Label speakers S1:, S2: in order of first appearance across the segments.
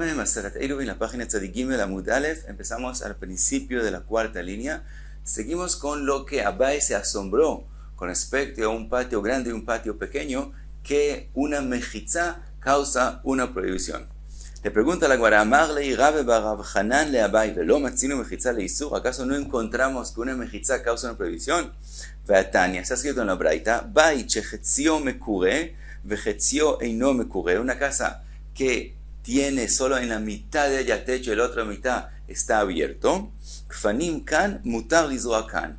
S1: Yome, Maseret Eruvin, la página Tzadikim el Amud Aleph. Empezamos al principio de la cuarta línea. Seguimos con lo que Abai se asombró con respecto a un patio grande y un patio pequeño, que una mejitza causa una prohibición. Le pregunta la Gemara, Amarle Rabe Barav Hanan le Abai, velo matzinu mejitza le isur. ¿Acaso no encontramos que una mejitza causa una prohibición? Veatania, está escrito en la Braita, Bai chechetzio mekure, vechetzio eino mekure. Una casa que tiene solo en la mitad de ella techo y la otra mitad está abierto. Kfanim kan mutar lizroa kan.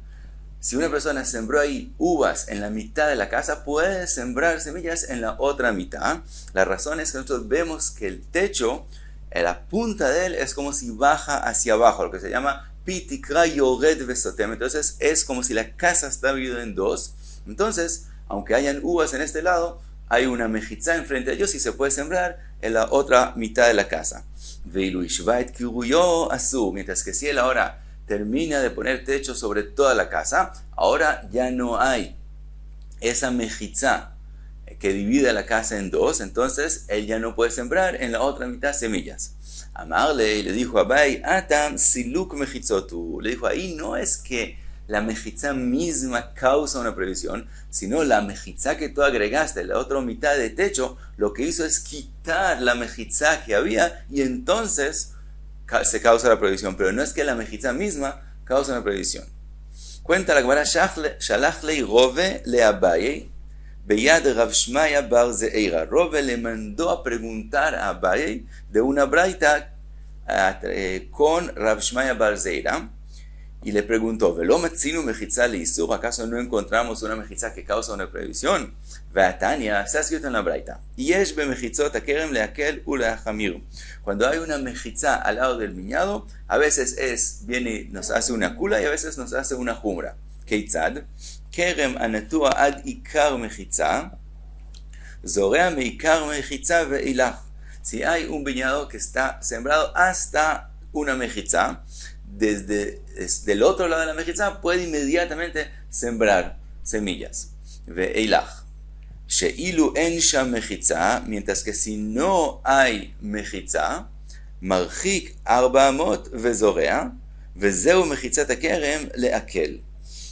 S1: Si una persona sembró ahí uvas en la mitad de la casa, puede sembrar semillas en la otra mitad. La razón es que nosotros vemos que el techo, la punta de él es como si baja hacia abajo, lo que se llama pitikra yored vesotem. Entonces es como si la casa está dividida en dos. Entonces, aunque hayan uvas en este lado, hay una mejitza enfrente de ellos y se puede sembrar en la otra mitad de la casa. Mientras que si él ahora termina de poner techo sobre toda la casa, ahora ya no hay esa mejitza que divide la casa en dos, entonces él ya no puede sembrar en la otra mitad semillas. Amarle le dijo a Abai, Atam siluk mejitzotu. Le dijo, ahí no es que la mejitza misma causa una prohibición, sino la mejitza que tú agregaste, la otra mitad de techo, lo que hizo es quitar la mejitza que había y entonces se causa la prohibición, pero no es que la mejitza misma causa una prohibición. Cuenta la Gemara, Shalach lei Rove le Abaye, Beyad Rav Shmaya bar Zeira. Rove le mandó a preguntar a Abaye de una braita con Rav Shmaya bar Zeira, y le preguntó, ¿Velo matzinu mejitza le isur? ¿Acaso no encontramos una mejitza que causa una prohibición? Veatania, está escrito en la braita, Yesh be mechitzot hakerem leakel uleachamir. Cuando hay una mejitza al lado del viñado, a veces viene y nos hace una kula y a veces nos hace una jumra. Keitzad, kerem anatua ad ikar mejitza, zorea meikar mejitza veilach. Si hay un viñado que está sembrado hasta una mejitza, desde el otro lado de la mejitza puede inmediatamente sembrar semillas. Veilach. Sheilu en sham mejitza, mientras que si no hay mejitza, marchik arba amot vezorea, vezeu mechitzat hakerem leakel.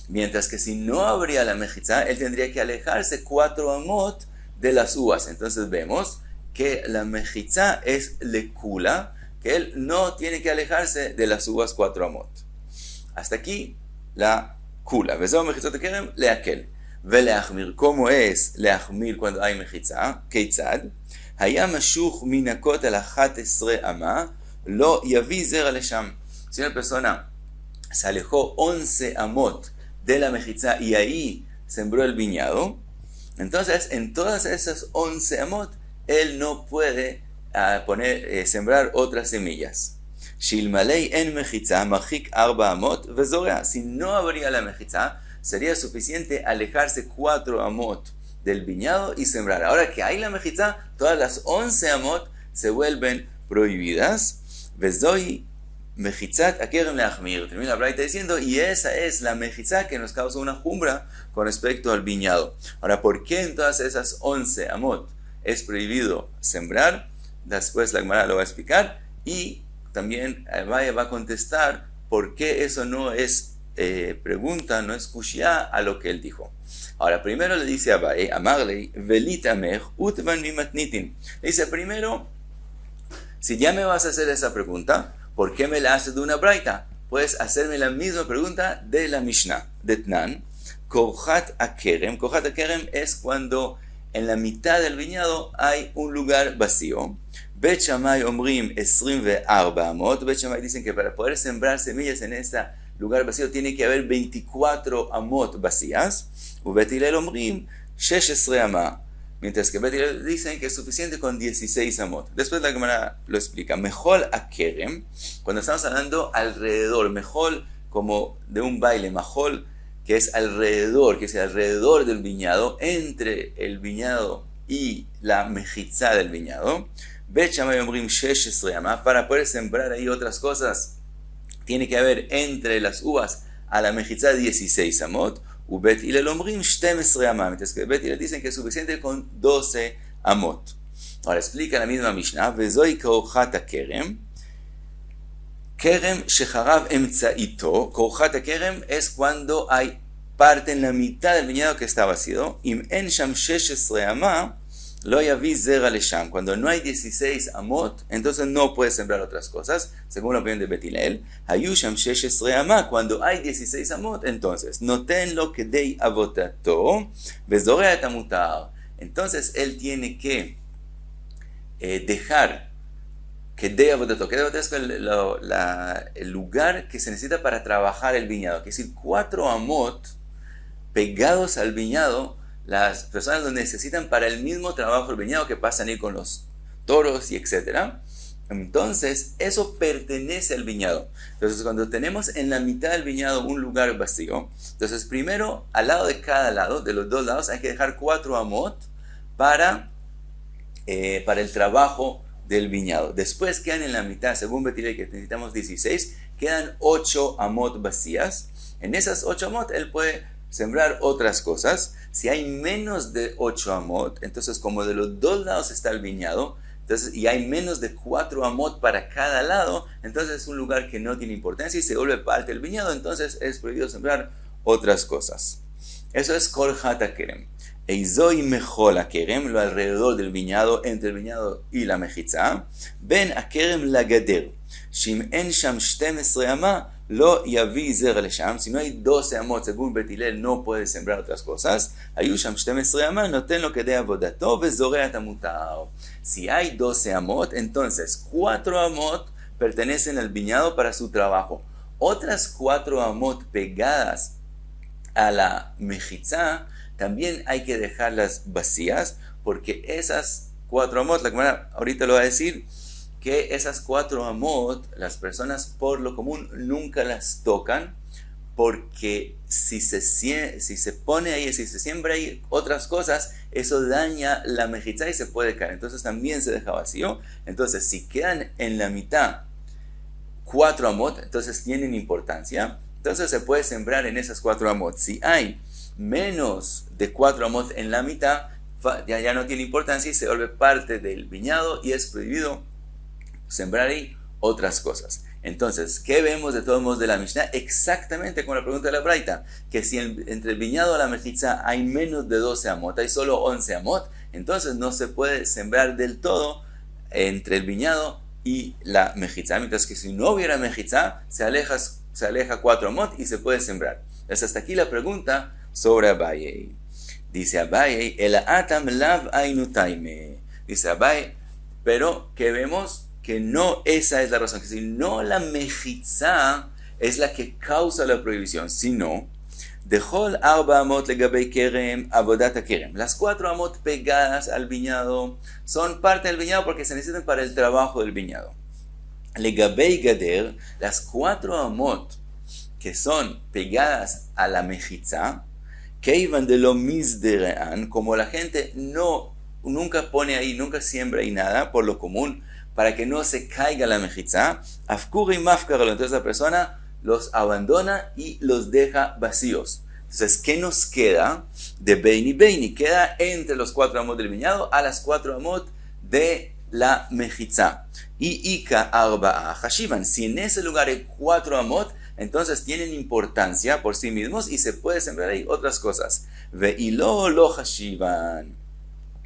S1: Mientras que si no habría la mejitza, él tendría que alejarse 4 amot de las uvas. Entonces vemos que la mejitza es lekula, que él no tiene que alejarse de las uvas 4 amot. Hasta aquí la kula. Vezeu mechitzat hakerem leakel. Veleachmir, ¿cómo es leachmir cuando hay mejitza? Keitzad, haya mashuch minakot al 11 amah, lo yavi zera lesham. Si una persona se alejó 11 amot de la mejitza y ahí sembró el viñado, entonces en todas esas 11 amot, él no puede sembrar otras semillas. Shilmalei en mejitza, machik arba amot, vezorea. Si no habría la mejitza, sería suficiente alejarse 4 amot del viñado y sembrar. Ahora que hay la mejitza, todas las 11 amot se vuelven prohibidas. Vezoi mechitzat hakerem leachmir. Termina la braita diciendo, y esa es la mejitza que nos causa una jumbra con respecto al viñado. Ahora, ¿por qué en todas esas 11 amot es prohibido sembrar? Después la Gemara lo va a explicar y también Abai va a contestar por qué eso no es pregunta, no es kushia a lo que él dijo. Ahora, primero le dice a Abai, Amarlei, velitamech utvan mimatnitin. Le dice, primero, si ya me vas a hacer esa pregunta, ¿por qué me la haces de una braita? Puedes hacerme la misma pregunta de la Mishnah, de Tnan, Korchat Akerem. Korchat Akerem es cuando en la mitad del viñado hay un lugar vacío. Bet Shammai omrim 24 amot. Bet Shammai dicen que para poder sembrar semillas en esta lugar vacío tiene que haber 24 amot vacías. Bet Hillel omrim 16 amah. Mientras que Bet Hillel dicen que es suficiente con 16 amot. Después la Gemara lo explica. Mejol akerem, cuando estamos hablando alrededor, mejol como de un baile, majol, que es alrededor, que es alrededor del viñado, entre el viñado y la mejitza del viñado. Bet Shammai omrim 16 amah, para poder sembrar ahí otras cosas, tiene que haber entre las uvas a la mejitza 16 amot. Bet Hillel omrim 12 amot. Mientras que Bet Hillel dicen que es suficiente con 12 amot. Ahora explica la misma Mishnah, Vezoi Korchat Kerem. Kerem Shecharav Emtzaito. Korchat Kerem es cuando hay parte en la mitad del viñedo que está vacío. Im en sham 16 amah. Lo yavi zera lesham. Cuando no hay 16 amot, entonces no puedes sembrar otras cosas, según la opinión de Beit Hillel. Hayu sham 16 amah. Cuando hay 16 amot, entonces noten lo que dei avotato vezorea et amutar. Entonces él tiene que dejar que dei avotato. Que dei avotato es el lugar que se necesita para trabajar el viñado. Es decir, 4 amot pegados al viñado. Las personas lo necesitan para el mismo trabajo del viñedo que pasan ahí con los toros y etcétera. Entonces, eso pertenece al viñado. Entonces, cuando tenemos en la mitad del viñado un lugar vacío, entonces primero, al lado de cada lado, de los dos lados, hay que dejar 4 amot para el trabajo del viñado. Después quedan en la mitad, según Beit Hillel, que necesitamos 16, quedan 8 amot vacías. En esas 8 amot, él puede sembrar otras cosas. Si hay menos de 8 amot, entonces como de los dos lados está el viñado, entonces, y hay menos de 4 amot para cada lado, entonces es un lugar que no tiene importancia y se vuelve parte del viñado, entonces es prohibido sembrar otras cosas. Eso es Korchat Kerem. Eizoi Mechol Kerem, lo alrededor del viñado, entre el viñado y la mejitza. Ben Kerem la Gader. Shim en sham 12 amah. Lo yavi zera lesham. Si no hay 12 amot, según Beit Hillel, no puede sembrar otras cosas. Hayu sham 12 amah, noten lo que dei avodato vezorea et amutar. Si hay 12 amot, entonces 4 amot pertenecen al viñado para su trabajo. Otras 4 amot pegadas a la mejitza, también hay que dejarlas vacías, porque esas 4 amot, la Gemara ahorita lo va a decir, que esas 4 amot, las personas por lo común nunca las tocan, porque si se pone ahí, si se siembra ahí otras cosas, eso daña la mejitza y se puede caer. Entonces también se deja vacío. Entonces si quedan en la mitad 4 amot, entonces tienen importancia. Entonces se puede sembrar en esas 4 amot. Si hay menos de 4 amot en la mitad, ya no tiene importancia y se vuelve parte del viñado y es prohibido sembrar ahí otras cosas. Entonces, ¿qué vemos de todos modos de la Mishnah? Exactamente con la pregunta de la Braita, que si entre el viñado y la mejitza hay menos de 12 amot, hay solo 11 amot, entonces no se puede sembrar del todo entre el viñado y la mejitza. Mientras que si no hubiera mejitza, se aleja 4 amot y se puede sembrar. Entonces, hasta aquí la pregunta sobre Abaye. Dice Abaye, el atam lav ainutaime. Dice Abaye, pero ¿qué vemos? Que no esa es la razón, que si no la mejitza es la que causa la prohibición, sino dejol arba amot legabei kerem avodat kerem. Las 4 amot pegadas al viñado son parte del viñado porque se necesitan para el trabajo del viñado. Legabei gader, las 4 amot que son pegadas a la mejitza, keivan de lo misderean, como la gente nunca pone ahí, nunca siembra ahí nada, por lo común, para que no se caiga la mejitza, afkuri mafkaralo, entonces la persona los abandona y los deja vacíos. Entonces, ¿qué nos queda de Beini Beini? Queda entre los 4 amot del viñado a las 4 amot de la mejitza. Y Ika Arba'a Hashivan, si en ese lugar hay 4 amot, entonces tienen importancia por sí mismos y se puede sembrar ahí otras cosas. Ve'ilo lo Hashivan.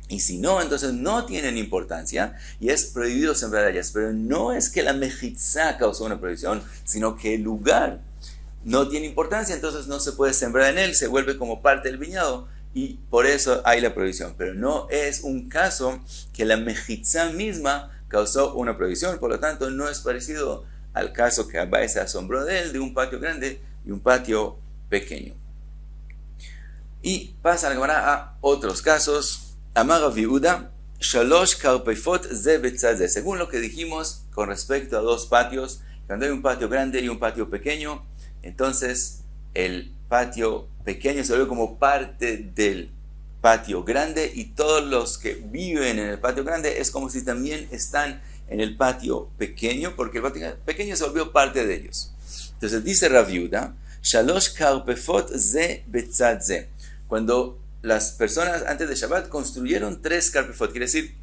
S1: Y si no, entonces no tienen importancia y es prohibido sembrar ellas. Pero no es que la mejitza causó una prohibición, sino que el lugar no tiene importancia, entonces no se puede sembrar en él, se vuelve como parte del viñado y por eso hay la prohibición. Pero no es un caso que la mejitza misma causó una prohibición, por lo tanto no es parecido al caso que Abaye se asombró de él, de un patio grande y un patio pequeño. Y pasa la Gemara a otros casos. Amar Rav Yehuda, shalosh karpefot ze betzad ze. Según lo que dijimos con respecto a 2 patios, cuando hay un patio grande y un patio pequeño, entonces el patio pequeño se vuelve como parte del patio grande y todos los que viven en el patio grande es como si también están en el patio pequeño, porque el patio pequeño se volvió parte de ellos. Entonces dice Rav Yehuda, shalosh karpefot ze betzad ze. Cuando las personas antes de Shabbat construyeron 3 karpefot, quiere decir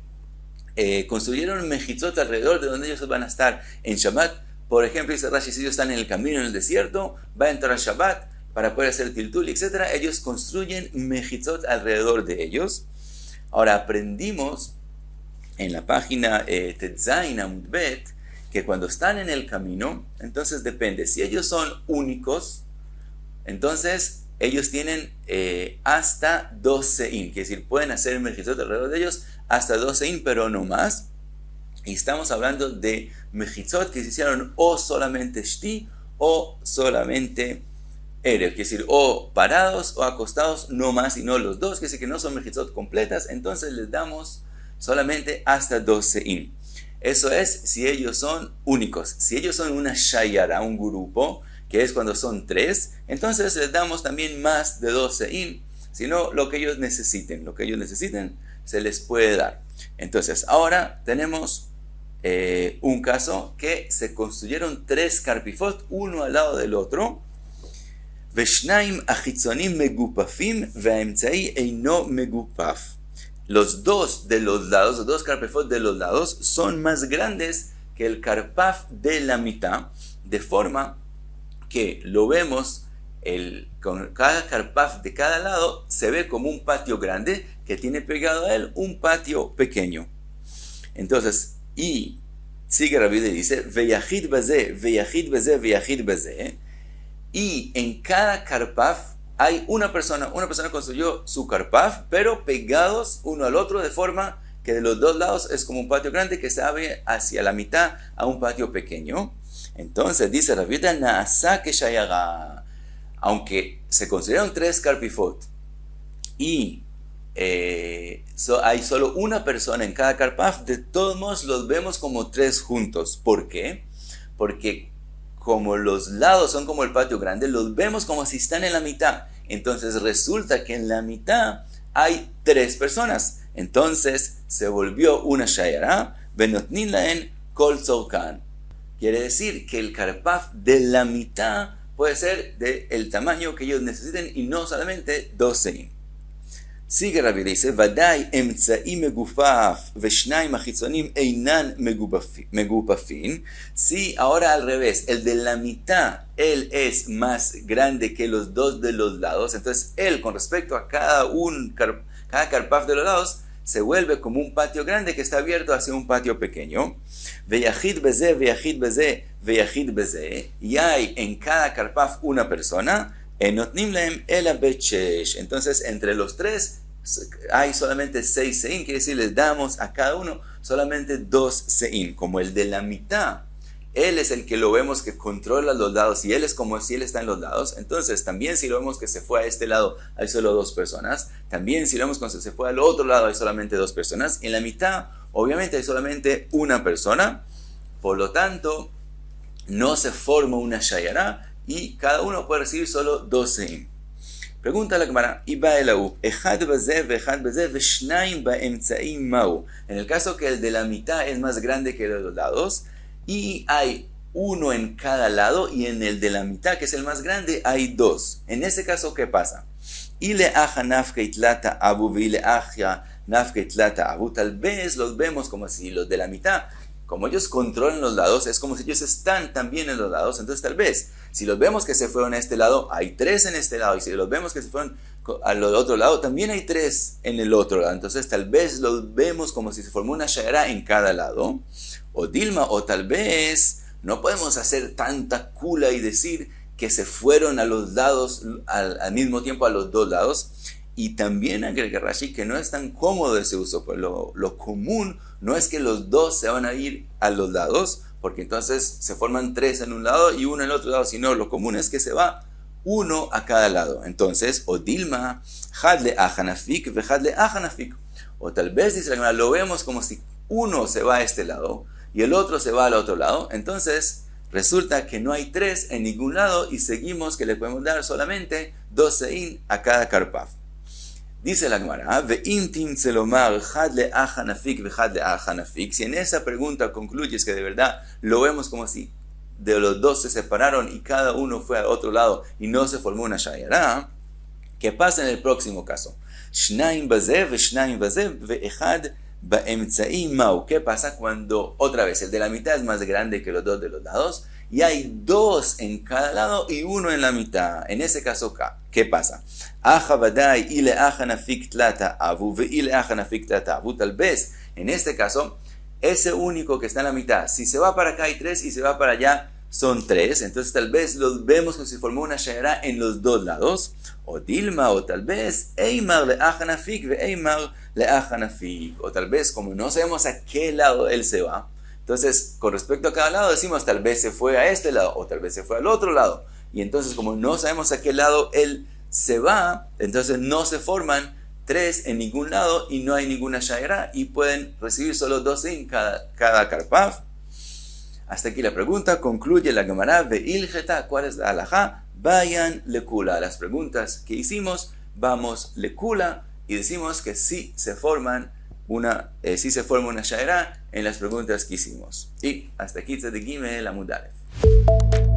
S1: construyeron mejitzot alrededor de donde ellos van a estar en Shabbat. Por ejemplo, dice Rashi, si ellos están en el camino en el desierto, va a entrar a Shabbat para poder hacer tiltul, etc. Ellos construyen mejitzot alrededor de ellos. Ahora aprendimos en la página Tetzain Amud Bet que cuando están en el camino, entonces depende. Si ellos son únicos, entonces ellos tienen hasta 12 in, quiere decir, pueden hacer mejizot alrededor de ellos hasta 12 in, pero no más. Y estamos hablando de mejizot que se hicieron o solamente shti o solamente erev, quiere decir, o parados o acostados, no más y no los dos, quiere decir que no son mejizot completas, entonces les damos solamente hasta 12 in. Eso es si ellos son únicos. Si ellos son una shayara, un grupo, que es cuando son 3, entonces les damos también más de 12 in, sino lo que ellos necesiten. Lo que ellos necesiten se les puede dar. Entonces, ahora tenemos un caso que se construyeron 3 karpifot, uno al lado del otro. Veshnaim achitzonim megupafim ve'emtzai eino megupaf. Los dos de los lados, los dos karpifot de los lados, son más grandes que el karpaf de la mitad, de forma que lo vemos, con cada karpaf de cada lado se ve como un patio grande que tiene pegado a él un patio pequeño. Entonces, y sigue Rabbi y dice, veyachid bazeh, veyachid bazeh, veyachid bazeh, y en cada karpaf hay una persona construyó su karpaf, pero pegados uno al otro de forma que de los dos lados es como un patio grande que se abre hacia la mitad a un patio pequeño. Entonces dice Rabbi Yehuda, Naasá que shayaga, aunque se construyeron 3 karpifot y hay solo una persona en cada karpaf, de todos modos los vemos como 3 juntos. ¿Por qué? Porque como los lados son como el patio grande, los vemos como si están en la mitad. Entonces resulta que en la mitad hay 3 personas. Entonces se volvió una shayara, benotnin laen kol tzorkan. Quiere decir que el karpaf de la mitad puede ser del tamaño que ellos necesiten y no solamente 12. Sigue Rabbi dice, Vadai emtzai megufaf veshnaim achitzonim einan megupafin. Sí, ahora al revés, el de la mitad, él es más grande que los dos de los lados. Entonces él, con respecto a cada karpaf de los lados, se vuelve como un patio grande que está abierto hacia un patio pequeño. Veyachid beze, veyachid beze, veyachid beze. Y hay en cada karpaf una persona. Entonces entre los 3 hay solamente 6 se'in, quiere decir les damos a cada uno solamente 2 se'in, como el de la mitad. Él es el que lo vemos que controla los lados y él es como si él está en los lados. Entonces también si lo vemos que se fue a este lado hay solo 2 personas. También si lo vemos cuando se fue al otro lado hay solamente 2 personas. En la mitad obviamente hay solamente una persona. Por lo tanto no se forma una shayara y cada uno puede recibir solo 2 se'im. Pregunta la Gemara, en el caso que el de la mitad es más grande que el de los lados y hay uno en cada lado y en el de la mitad que es el más grande hay 2. En ese caso, ¿qué pasa? Tal vez los vemos como si los de la mitad, como ellos controlan los lados, es como si ellos están también en los lados. Entonces tal vez, si los vemos que se fueron a este lado, hay 3 en este lado. Y si los vemos que se fueron al otro lado, también hay 3 en el otro lado. Entonces tal vez los vemos como si se formó una shayara en cada lado. O Dilma, o tal vez no podemos hacer tanta kula y decir que se fueron a los lados al mismo tiempo a los 2 lados. Y también agrega Rashi que no es tan cómodo ese uso, pues lo común no es que los 2 se van a ir a los lados, porque entonces se forman 3 en un lado y 1 en el otro lado, sino lo común es que se va 1 a cada lado. Entonces, o Dilma, Hadle Ahanafik, Vejadle Ahanafik. O tal vez, dice la Gemara, lo vemos como si uno se va a este lado y el otro se va al otro lado. Entonces, resulta que no hay 3 en ningún lado y seguimos que le podemos dar solamente 2 se'in a cada karpaf. Dice la Gemara, si en esa pregunta concluyes que de verdad lo vemos como si de los 2 se separaron y cada uno fue al otro lado y no se formó una shayara, ¿qué pasa en el próximo caso? Ba'emtza'i mau. ¿Qué pasa cuando otra vez el de la mitad es más grande que los dos de los lados? Y hay dos en cada lado y uno en la mitad. En ese caso, ¿qué pasa? Tal vez, en este caso, ese único que está en la mitad, si se va para acá hay tres y se va para allá son tres, entonces tal vez los vemos que se formó una shayara en los dos lados, o dilma, o tal vez eimar le ajanafik ve eimar le ajanafik, o tal vez como no sabemos a qué lado él se va, entonces con respecto a cada lado decimos tal vez se fue a este lado o tal vez se fue al otro lado, y entonces como no sabemos a qué lado él se va, entonces no se forman tres en ningún lado y no hay ninguna shayara y pueden recibir solo dos en cada karpaf. Hasta aquí la pregunta, concluye la Gemara ve'ilgeta, ¿cuál es la halajá? Vayan lekula. Las preguntas que hicimos, vamos lekula y decimos que sí se forma una shayara en las preguntas que hicimos. Y hasta aquí Tzaddik Gimel Amud Aleph.